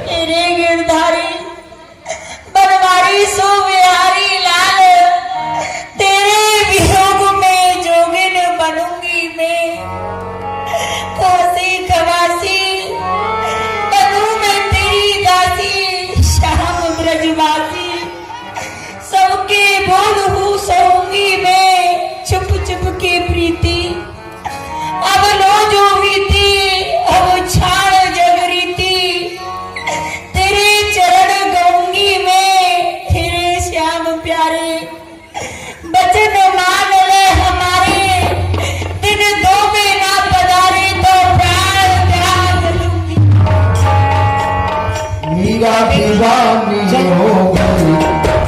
तेरे गिरधारी बनवारी सो बिहारी लाल, तेरे वियोग में जोगिन बनूंगी मैं। कोसी खवासी बनूं मैं तेरी दासी, श्याम ब्रजवासी सबके बोल हूँ सहूंगी मैं। चुप चुप के प्रीति अब लो जो बीती, अब छाड़ जगरीती, तेरे चरण गाऊंगी मैं। तेरे श्याम प्यारे बचन मान ले हमारे, दिन दो में ना पधारे तो प्राण त्याग लूंगी। मीरा दीवानी हो गई,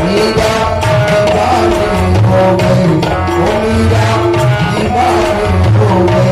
मीरा दीवानी हो गई, ओ मीरा दीवानी हो गई।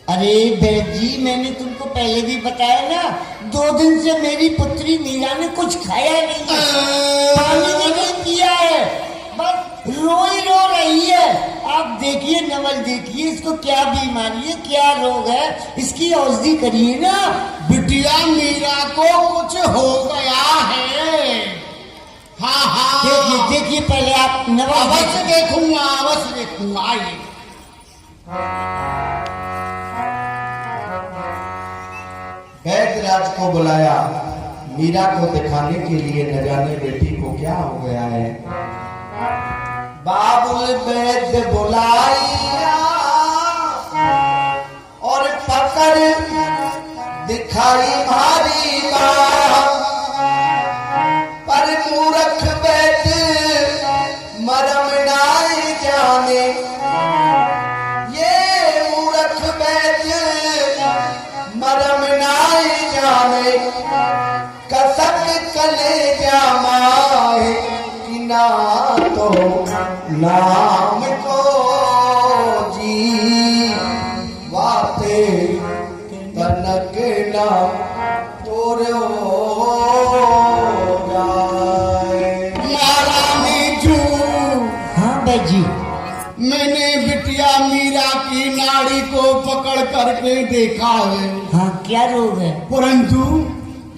अरे बैद जी, मैंने तुमको पहले भी बताया ना, 2 दिन से मेरी पुत्री मीरा ने कुछ खाया नहीं है, पानी भी नहीं पिया है, बस रो ही रो रही है। आप देखिए नवल, देखिए इसको क्या बीमारी है, क्या रोग है, इसकी औषधि करिए ना। बिटिया मीरा को कुछ हो गया है। हाँ हाँ देखिए देखिए पहले आप नवल अवश्य देखूंगा, अवश्य देखूंगा। आइए वैद्यराज को बुलाया मीरा को दिखाने के लिए, न जाने बेटी को क्या हो गया है। बाबुल वैद्य बुलाया और पकड़ दिखाई भारी बात, पर मूर्ख वैद्य मरम नाई जाने। ये मूर्ख वैद्य मरम नाई जाने, कसक कलेजा माए कि ना तो नाम को जी वाते तनक ना तोरो जाए। मारा मीजू, हाँ बैद जी, मैंने बिटिया मीरा की नाड़ी को पकड़ करके देखा है, हाँ क्या रोग है? परंतु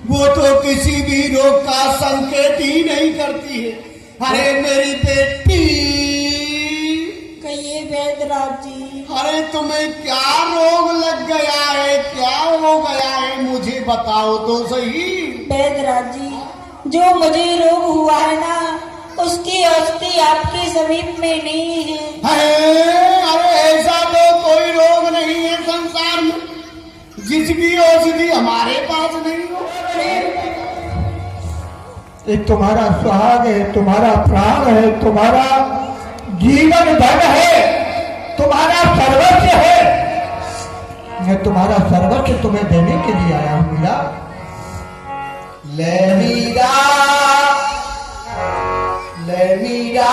वो तो किसी भी रोग का संकेत ही नहीं करती है। अरे मेरी बेटी, कहिए वैद्यराज जी। अरे तुम्हें क्या रोग लग गया है, क्या हो गया है, मुझे बताओ तो सही। वैद्यराज जी, जो मुझे रोग हुआ है ना, उसकी औषधि आपके समीप में नहीं है। अरे ऐसा तो कोई रोग नहीं है संसार में जिसकी औषधि हमारे पास नहीं हो। ये तुम्हारा सुहाग है, तुम्हारा प्राण है, तुम्हारा जीवन धन है, तुम्हारा सर्वस्व है। मैं तुम्हारा सर्वस्व तुम्हें देने के लिए आया हूँ मीरा। ले मीरा, ले मीरा,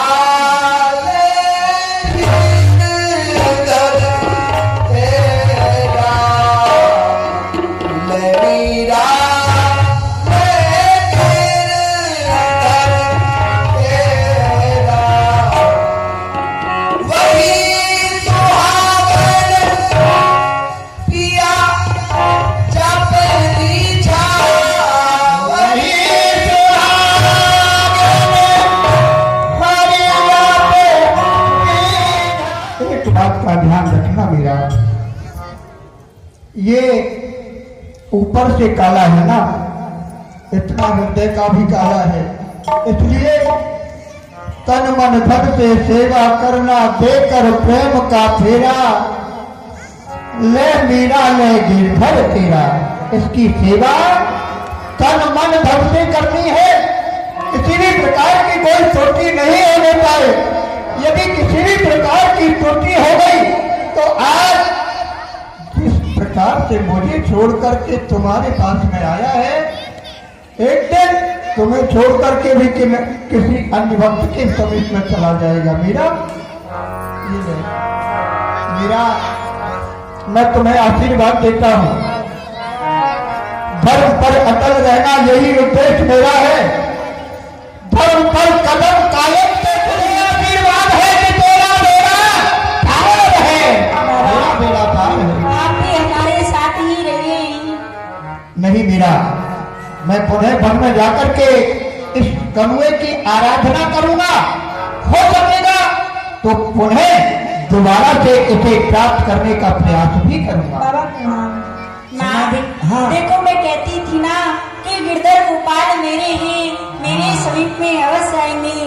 का ध्यान रखना मीरा। ये ऊपर से काला है ना, इतना हृदय का भी काला है, इसलिए तन मन धन से सेवा करना, देकर प्रेम का फेरा। ले मीरा ले गिरधर तेरा, इसकी सेवा तन मन धन से करनी है। किसी भी प्रकार की कोई छोटी नहीं होने पाए। छोटी हो गई तो आज जिस प्रकार से मुझे छोड़ करके तुम्हारे पास में आया है, एक दिन तुम्हें छोड़ करके भी कि मैं किसी अन्य भक्त के समीप में चला जाएगा। मीरा, ये ले। मीरा, मैं तुम्हें आशीर्वाद देता हूं, धर्म पर अटल रहना यही उद्देश्य मेरा है। धर्म पर कदम कायम से तुम्हें आशीर्वाद है कि तेरा बेड़ा पार है, तेरा बेड़ा पार है। आप भी हमारे साथ ही रहिए। नहीं मीरा, मैं पुनः वन में जाकर के इस कनुए की आराधना करूंगा, हो सकेगा तो पुनः दोबारा से इसे प्राप्त करने का प्रयास भी करूंगा। बाबा प्रणाम। माँ, हाँ। देखो मैं कहती थी ना कि गिरधर गोपाल मेरे हैं, मेरे समीप में अवश्य आएंगे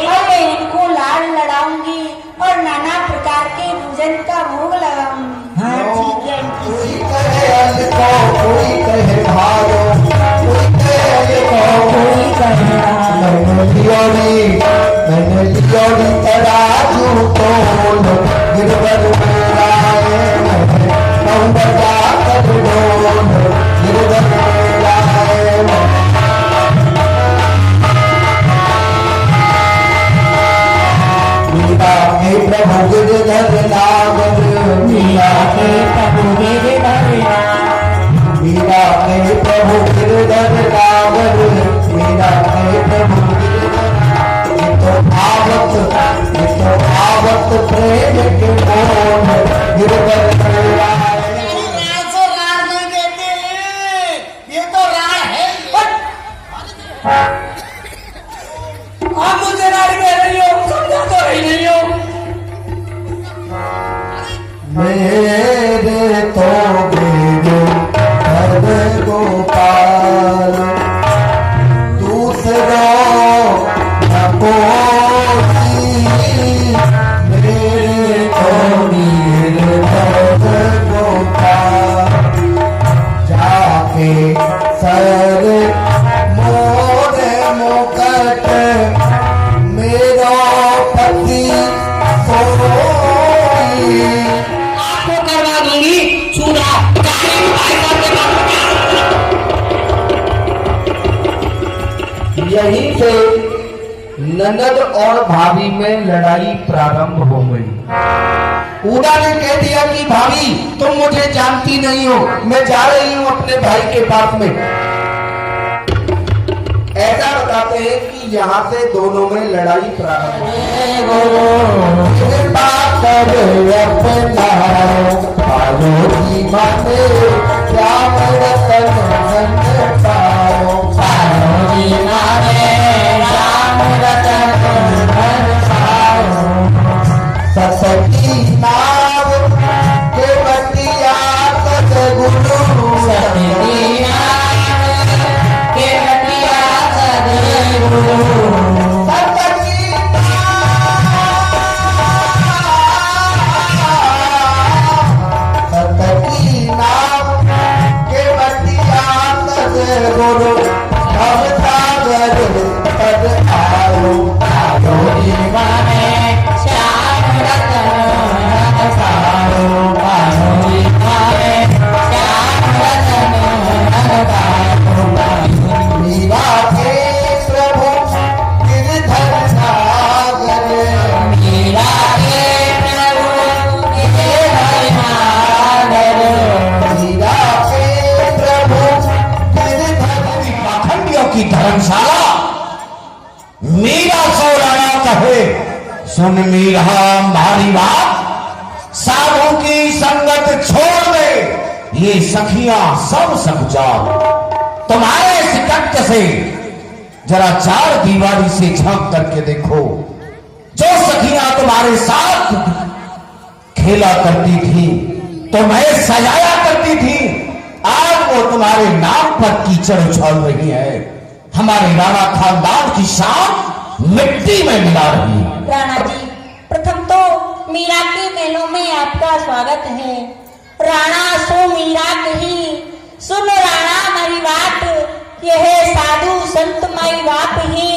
और मैं इनको लाड़ लड़ाऊंगी और नाना प्रकार के भोजन का भोग लगाऊंगी। हाँ ठीक है। कोई कहे अल्को, कोई कहे भारो, कोई कहे अल्को, कोई कहे मैंने लियोड़ी तराजू तोल, गिरधर मेरा है, कहूँ बजा कर डोल, गिरधर मेरा है। मीरा के प्रभु गिरधर नागर, मीरा के प्रभु गिरधर नागर, मीरा के प्रभु गिरधर नागर, मीरा के प्रभु गिरधर, ये तो आवत प्रेम के मोह, गिरधर मेरा है। रात से रात नहीं देते हैं, ये तो रात है। आप मुझे लाड़ कह रही हो, समझा तो रही नहीं हो। मेरे तो बेटे धर्म गोपाल, दूसरो न कोई, मेरे तो नीर धर्म गोपाल, जाके सर मोरे मुकट मेरो पति सोई। आपको करवा दूंगी चूड़ा, यहीं से ननद और भाभी में लड़ाई प्रारंभ हो गई। ऊड़ा ने कह दिया कि भाभी तुम मुझे जानती नहीं हो, मैं जा रही हूं अपने भाई के पास में। ऐसा बताते हैं कि यहाँ से दोनों में लड़ाई प्रारंभ हो सती नाव के बतिया सतगुरु, सती नाव के बतिया सतगुरु, सती नाव के बतिया सतगुरु, हम सागर पद आयो, आयो दीवाने की धर्मशाला। मीरा सो राणा कहे, सुन मीरा हमारी बात, साधु की संगत छोड़ दे, ये सखियां सब सख जाओ। तुम्हारे सिकट से जरा चार दीवारी से झांक करके देखो, जो सखियां तुम्हारे साथ खेला करती थी, तुम्हें सजाया करती थी, आज वो तुम्हारे नाम पर कीचड़ उछाल रही है। हमारे राणा खानदान की शान मिट्टी में मिला रही है। राणा जी, प्रथम तो मीरा के मेलों में आपका स्वागत है। राणा सो मीरा कही, सुन राणा हमारी बात, यह साधु संत माई बाप ही,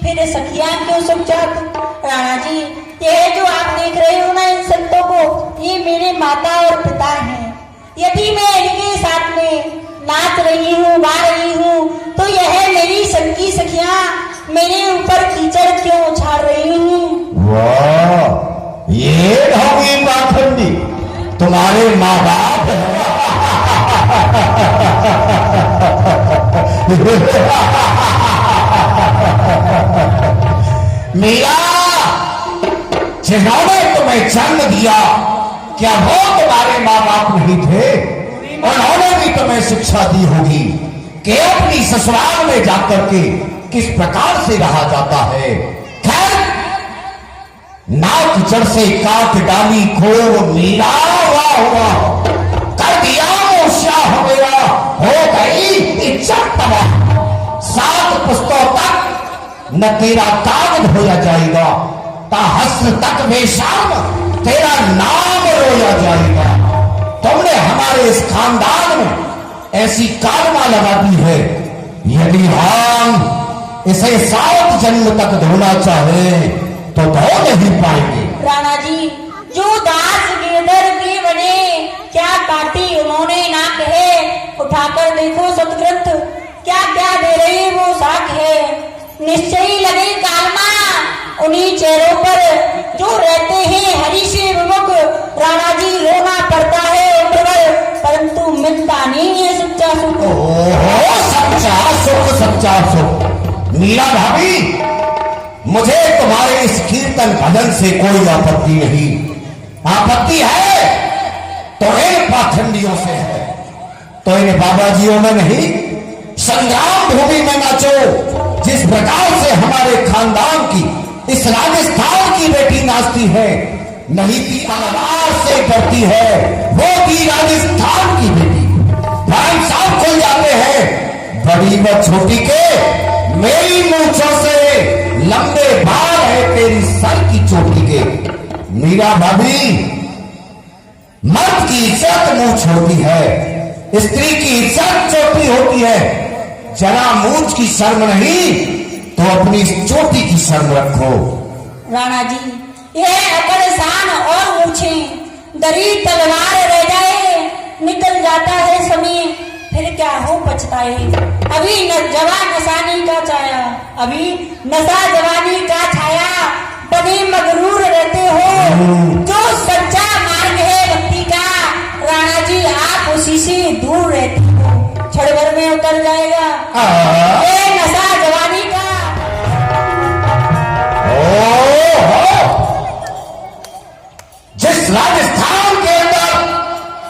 फिर सखियां क्यों सब जात। राणा जी, यह जो आप देख रहे हो ना, इन संतों क्यों गा रही हूँ तो यह मेरी सनकी सखियां मेरे ऊपर कीचड़ क्यों उछाल रही हूँ। वाह, ये ढोंगी पाखंडी तुम्हारे माँ बाप मीरा, जिन्होंने तुम्हें जन्म दिया क्या वो तुम्हारे माँ बाप नहीं थे? उन्होंने भी तुम्हें शिक्षा दी होगी कि अपनी ससुराल में जाकर के किस प्रकार से रहा जाता है। खैर, नाक जड़ से काट डाली खो मीरा, हुआ कर दिया मूर्छा हो गया, हो गई इज्जत तबाह। 7 पुस्तों तक न तेरा कागज धोया जाएगा, ताहस्र तक बेशर्म तेरा नाम रोया जाएगा। तुमने हमारे इस खानदान में ऐसी कालमा लगा दी है, यदि हम इसे 7 जन्म तक धोना चाहे तो धो नहीं पाएंगे। राणा जी, जो दास गिरधर के बने क्या काटी उन्होंने ना कहे, उठाकर देखो सतग्रंथ क्या क्या दे रही वो साख है। निश्चय लगे कालमा उन्हीं चेहरों पर जो रहते हैं हरि से विमुख। राणा जी, रोना पड़ता है उठकर, परंतु मिलता नहीं है सच्चा सुख। ओहो, सच्चा सुख, सच्चा सुख। मीरा भाभी, मुझे तुम्हारे इस कीर्तन भजन से कोई आपत्ति नहीं। आपत्ति है तो इन पाखंडियों से है, तो इन बाबाजियों में नहीं। संग्राम भूमि में नाचो। जिस प्रकार से हमारे खानदान की इस राजस्थान की बेटी नाचती है, नहीं थी तलवार से डरती है, वो थी राजस्थान की बेटी। भाई साहब खुल जाते हैं बड़ी व छोटी के, मेरी मूंछों से लंबे बाल है तेरी सर की चोटी के। मीरा भाभी, मर्द की इज्जत मूंछ होती है, स्त्री की इज्जत चोटी होती है। जरा मूंछ की शर्म नहीं तो अपनी चोटी की शर्म रखो। राणा जी, यह अकड़ शान और मूछे दरी तलवार रह जाए, निकल जाता है समय फिर क्या हो पछताए। अभी न जवा नसानी का छाया, अभी नशा जवानी का छाया, बने मगरूर रहते हो। जो सच्चा मार्ग है भक्ति का, राणा जी आप उसी से दूर रहते हो, क्षण भर में उतर जाएगा ये नशा जवानी का। जिस राजस्थान के अंदर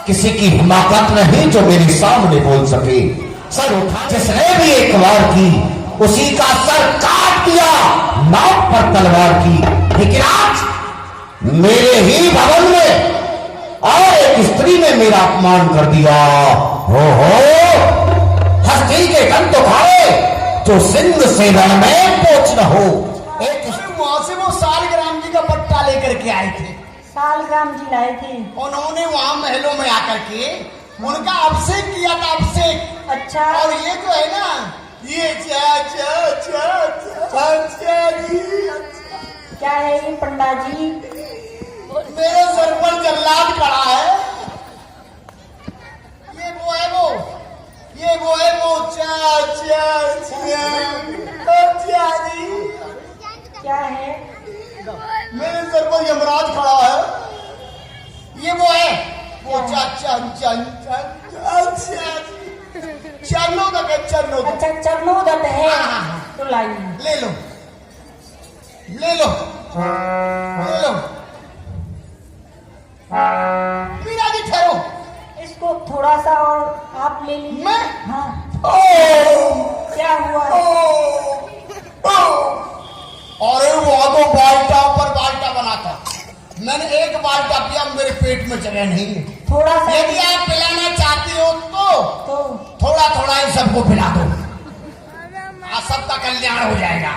किसी की हिमाकत नहीं जो मेरे सामने बोल सके, सर उठा जिसने भी एक वार की उसी का सर काट दिया, नाक पर तलवार की। लेकिन आज मेरे ही भवन में और एक स्त्री ने मेरा अपमान कर दिया। हो हस्ती के कंठ तो खाए जो सिंध से रण में पोच न हो। एक वहां से वो सालग्राम जी का पट्टा लेकर के आए थे। सालग्राम जी लाए थे। उन्होंने वहां महलों में आकर के उनका अभिषेक किया था, अभिषेक। अच्छा। और ये जो है ना, ये क्या है ये पंडा जी? मेरे सर पर जल्लाद खड़ा है। ये वो है वो क्या है? मेरे सर पर यमराज खड़ा है। ये वो है वो चरणोदक है, चरणोदक। अच्छा, चरणोदक है। हाँ। तो लाइए, ले लो। मीरा जी ठहरो। इसको थोड़ा सा और आप ले लीजिए। मैं? हाँ। क्या हुआ? अरे वो तो बाल्टा पर बाल्टा बना था, मैंने एक बाल्टा पिया, मेरे पेट में जगह नहीं है। थोड़ा सा। यदि आप पिलाना चाहती हो तो थोड़ा थोड़ा ही सबको पिला दो, आज सबका कल्याण हो जाएगा।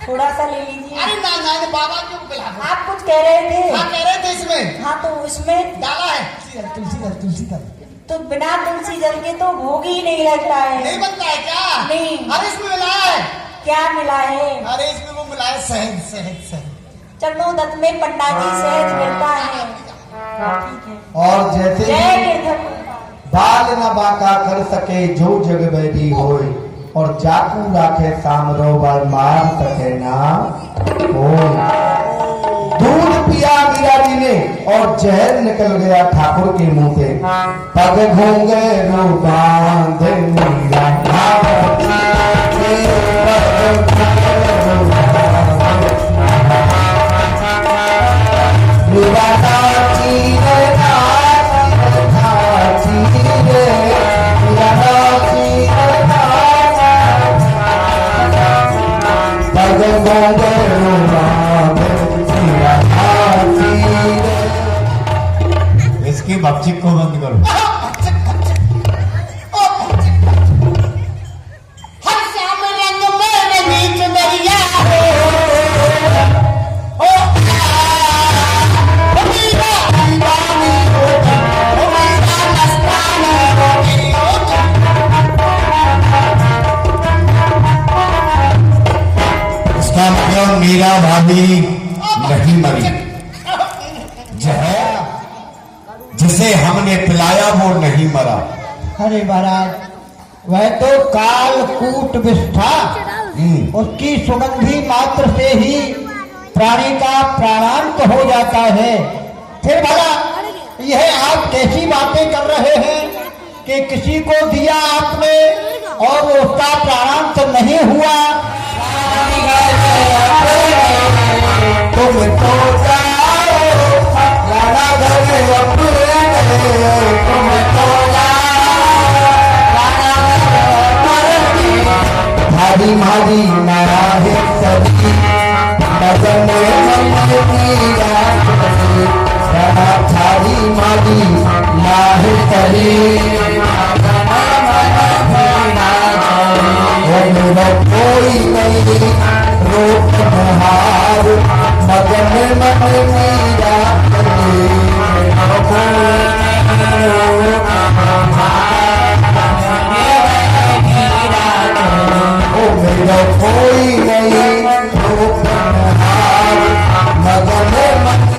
थोड़ा सा ले लीजिए। अरे ना बाबा क्यों पिला दो? आप कुछ कह रहे थे। हाँ कह रहे थे इसमें। हाँ, तो इसमें डाला है तुलसी दल। तो बिना तुलसी जल के तो भोग ही नहीं लगता है। नहीं बनता है क्या? नहीं। अरे इसमें मिलाया है। क्या मिला है? अरे इसमें वो मिलाया है शहद। चरणोदक में पंडा जी शहद मिलता है। ठीक है। और जैसे जय गिरधर। बाल न बाका कर सके जो जग बैठी होए, और चाकू राखे सामरो बार मार सके ना कोई। दूध पिया मीरा जी ने और जहर निकल गया ठाकुर के मुंह से। पग घूंगे रो बांध मीरा इसकी बकचिक को बंद करो। हर श्याम रंग में नीच दरिया हो, ओ मीरा दीवानी हो, ओ मीरा मस्ताना हो गई हो। इसका मतलब मीरा भाभी नहीं मरी, जहर जिसे हमने पिलाया वो नहीं मरा। अरे महाराज वह तो कालकूट विष था, उसकी सुगंधी मात्र से ही प्राणी का प्राणांत हो जाता है। फिर भला यह आप कैसी बातें कर रहे हैं कि किसी को दिया आपने और उसका प्राणांत नहीं हुआ। तुम तो जाओ राणा घर अपने, तुम तो भारी भारी नारा है सभी मगन थारी मारी नाह सभी कोई नहीं रोक हार मगन मन